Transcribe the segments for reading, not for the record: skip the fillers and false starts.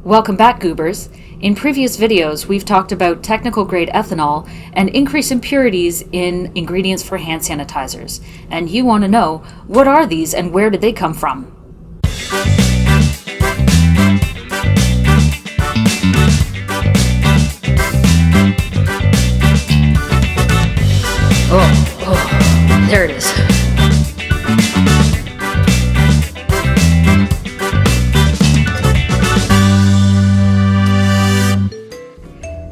Welcome back, Goobers. In previous videos, we've talked about technical grade ethanol and increased impurities in ingredients for hand sanitizers. And you want to know, what are these and where did they come from? Oh, there it is.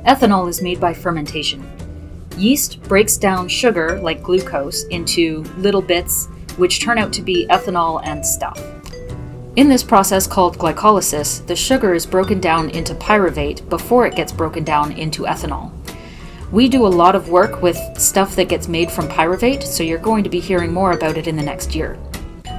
Ethanol is made by fermentation. Yeast breaks down sugar, like glucose, into little bits, which turn out to be ethanol and stuff. In this process called glycolysis, the sugar is broken down into pyruvate before it gets broken down into ethanol. We do a lot of work with stuff that gets made from pyruvate, so you're going to be hearing more about it in the next year.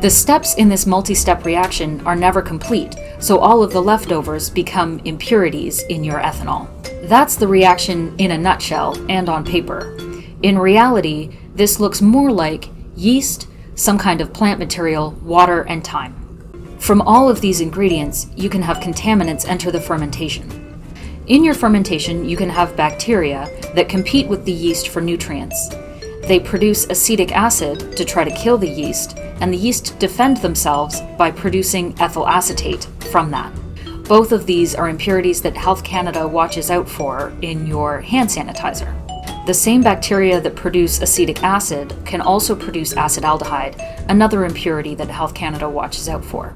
The steps in this multi-step reaction are never complete, so all of the leftovers become impurities in your ethanol. That's the reaction in a nutshell and on paper. In reality, this looks more like yeast, some kind of plant material, water, and thyme. From all of these ingredients, you can have contaminants enter the fermentation. In your fermentation, you can have bacteria that compete with the yeast for nutrients. They produce acetic acid to try to kill the yeast, and the yeast defend themselves by producing ethyl acetate from that. Both of these are impurities that Health Canada watches out for in your hand sanitizer. The same bacteria that produce acetic acid can also produce acetaldehyde, another impurity that Health Canada watches out for.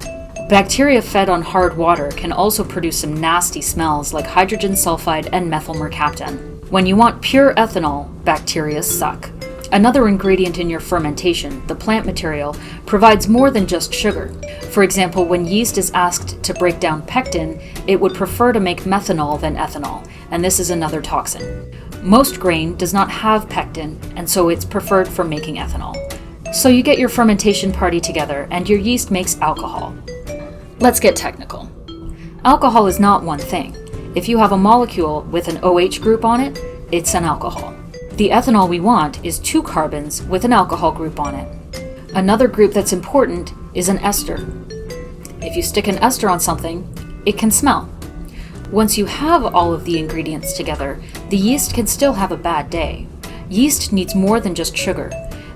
Bacteria fed on hard water can also produce some nasty smells like hydrogen sulfide and methyl mercaptan. When you want pure ethanol, bacteria suck. Another ingredient in your fermentation, the plant material, provides more than just sugar. For example, when yeast is asked to break down pectin, it would prefer to make methanol than ethanol, and this is another toxin. Most grain does not have pectin, and so it's preferred for making ethanol. So you get your fermentation party together, and your yeast makes alcohol. Let's get technical. Alcohol is not one thing. If you have a molecule with an OH group on it, it's an alcohol. The ethanol we want is 2 carbons with an alcohol group on it. Another group that's important is an ester. If you stick an ester on something, it can smell. Once you have all of the ingredients together, the yeast can still have a bad day. Yeast needs more than just sugar.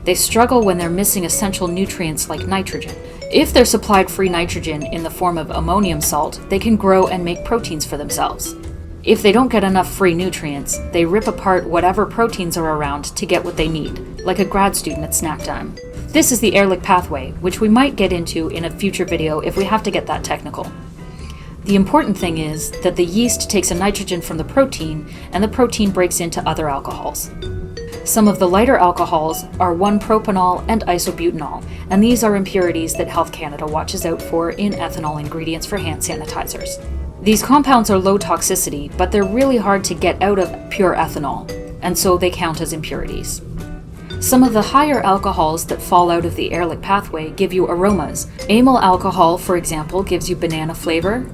They struggle when they're missing essential nutrients like nitrogen. If they're supplied free nitrogen in the form of ammonium salt, they can grow and make proteins for themselves. If they don't get enough free nutrients, they rip apart whatever proteins are around to get what they need, like a grad student at snack time. This is the Ehrlich pathway, which we might get into in a future video if we have to get that technical. The important thing is that the yeast takes a nitrogen from the protein, and the protein breaks into other alcohols. Some of the lighter alcohols are 1-propanol and isobutanol, and these are impurities that Health Canada watches out for in ethanol ingredients for hand sanitizers. These compounds are low toxicity, but they're really hard to get out of pure ethanol, and so they count as impurities. Some of the higher alcohols that fall out of the Ehrlich pathway give you aromas. Amyl alcohol, for example, gives you banana flavor.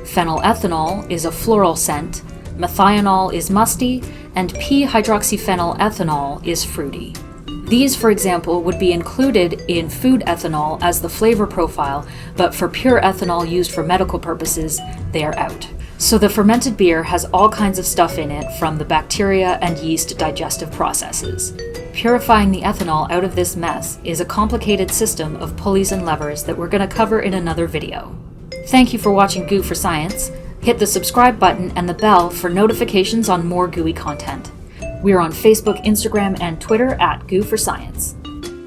Phenylethanol is a floral scent. Methionol is musty, and p-hydroxyphenyl ethanol is fruity. These, for example, would be included in food ethanol as the flavor profile, but for pure ethanol used for medical purposes, they are out. So the fermented beer has all kinds of stuff in it from the bacteria and yeast digestive processes. Purifying the ethanol out of this mess is a complicated system of pulleys and levers that we're going to cover in another video. Thank you for watching Goo for Science. Hit the subscribe button and the bell for notifications on more gooey content. We're on Facebook, Instagram, and Twitter at Goo for Science.